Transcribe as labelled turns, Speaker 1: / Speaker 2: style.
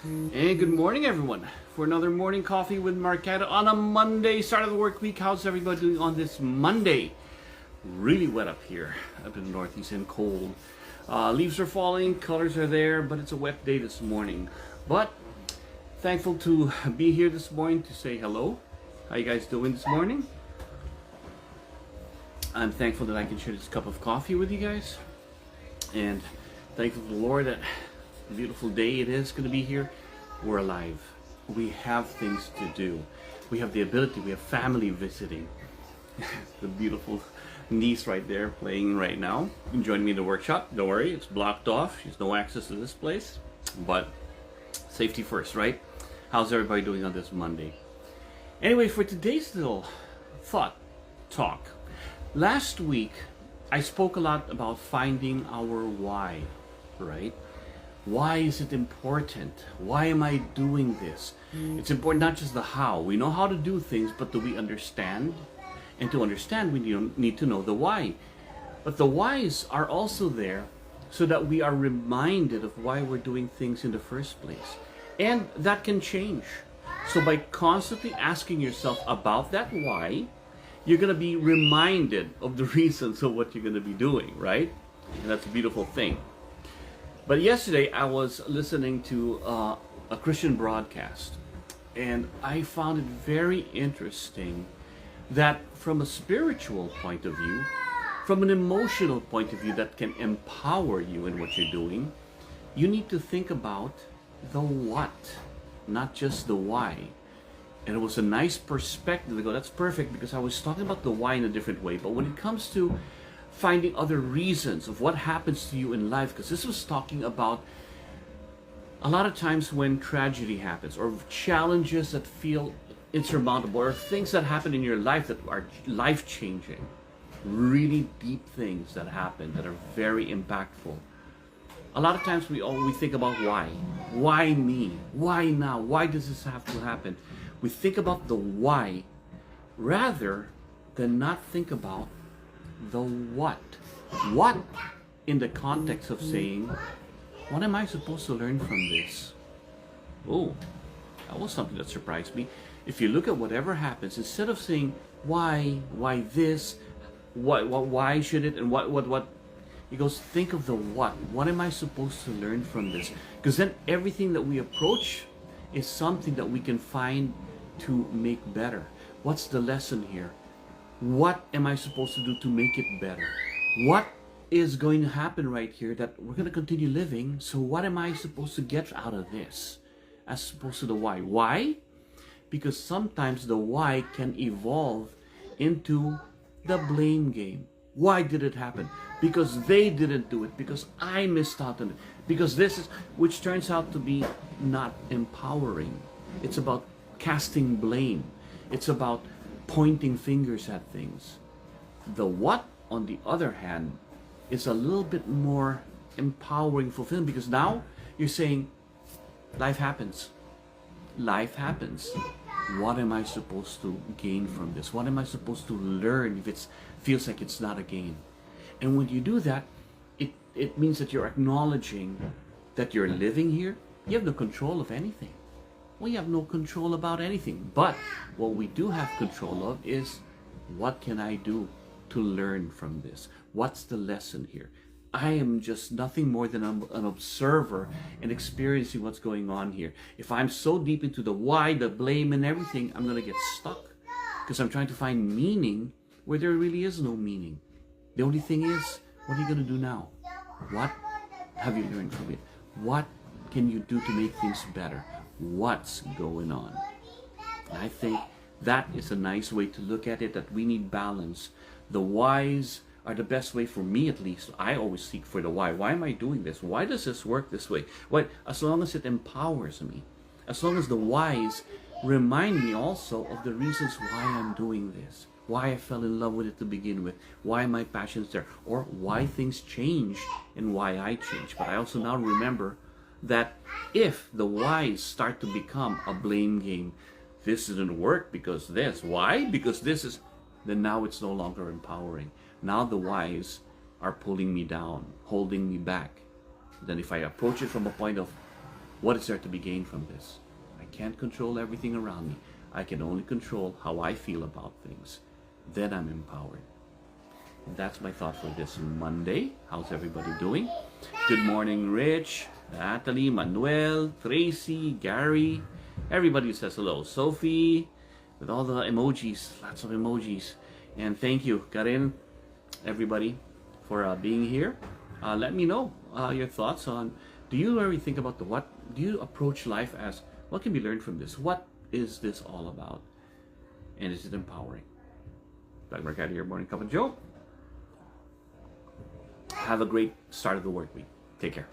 Speaker 1: And good morning, everyone, for another morning coffee with Marcaida on a Monday, start of the work week. How's everybody doing on this Monday? Really wet up here, up in the Northeast, and cold. Leaves are falling, colors are there, but it's a wet day this morning. But thankful to be here this morning to say hello. How you guys doing this morning? I'm thankful that I can share this cup of coffee with you guys, and thankful to the Lord that a beautiful day it is going to be here. We're alive. We have things to do. We have the ability. We have family visiting. The beautiful niece right there playing right now. You can join me in the workshop. Don't worry, it's blocked off. There's no access to this place. But safety first, right? How's everybody doing on this Monday? Anyway, for today's little thought talk. Last week, I spoke a lot about finding our why, right? Why is it important? Why am I doing this? It's important not just the how. We know how to do things, but do we understand? And to understand, we need to know the why. But the whys are also there so that we are reminded of why we're doing things in the first place. And that can change. So by constantly asking yourself about that why, you're going to be reminded of the reasons of what you're going to be doing, right? And that's a beautiful thing. But yesterday I was listening to a Christian broadcast, and I found it very interesting that from a spiritual point of view, from an emotional point of view that can empower you in what you're doing, you need to think about the what, not just the why. And it was a nice perspective to go, that's perfect, because I was talking about the why in a different way. But when it comes to finding other reasons of what happens to you in life, because this was talking about a lot of times when tragedy happens or challenges that feel insurmountable or things that happen in your life that are life-changing, really deep things that happen that are very impactful. A lot of times we think about why me, why now, why does this have to happen? We think about the why rather than not think about the what. What in the context of saying, what am I supposed to learn from this? Oh, that was something that surprised me. If you look at whatever happens, instead of saying why this, why should it, and what, he goes, think of the what. What am I supposed to learn from this? Because then everything that we approach is something that we can find to make better. What's the lesson here? What am I supposed to do to make it better? What is going to happen right here that we're going to continue living? So what am I supposed to get out of this? As opposed to the why. Why? Because sometimes the why can evolve into the blame game. Why did it happen? Because they didn't do it. Because I missed out on it. Because this is, which turns out to be not empowering. It's about casting blame. It's about pointing fingers at things. The what, on the other hand, is a little bit more empowering, fulfilling, because now you're saying, life happens. Life happens. What am I supposed to gain from this? What am I supposed to learn if it feels like it's not a gain? And when you do that, it means that you're acknowledging that you're living here. You have no control of anything. We have no control about anything. But what we do have control of is, what can I do to learn from this? What's the lesson here? I am just nothing more than an observer and experiencing what's going on here. If I'm so deep into the why, the blame, and everything, I'm going to get stuck because I'm trying to find meaning where there really is no meaning. The only thing is, what are you going to do now? What have you learned from it? What can you do to make things better? What's going on? And I think that is a nice way to look at it, that we need balance. The whys are the best way, for me at least. I always seek for the why. Why am I doing this? Why does this work this way? Well, as long as it empowers me, as long as the whys remind me also of the reasons why I'm doing this, why I fell in love with it to begin with, why my passion's there, or why things change and why I change. But I also now remember that if the whys start to become a blame game, this didn't work because this, why? Because this is, then now it's no longer empowering. Now the whys are pulling me down, holding me back. Then if I approach it from a point of, What is there to be gained from this? I can't control everything around me. I can only control how I feel about things. Then I'm empowered. And that's my thought for this Monday. How's everybody doing? Good morning, Rich, Natalie, Manuel, Tracy, Gary. Everybody says hello. Sophie, with all the emojis, lots of emojis. And thank you, Karen, everybody, for being here. Let me know your thoughts on, do you ever think about do you approach life as, what can be learned from this? What is this all about? And is it empowering? Like Marcaida, your morning cup of Joe. Have a great start of the work week. Take care.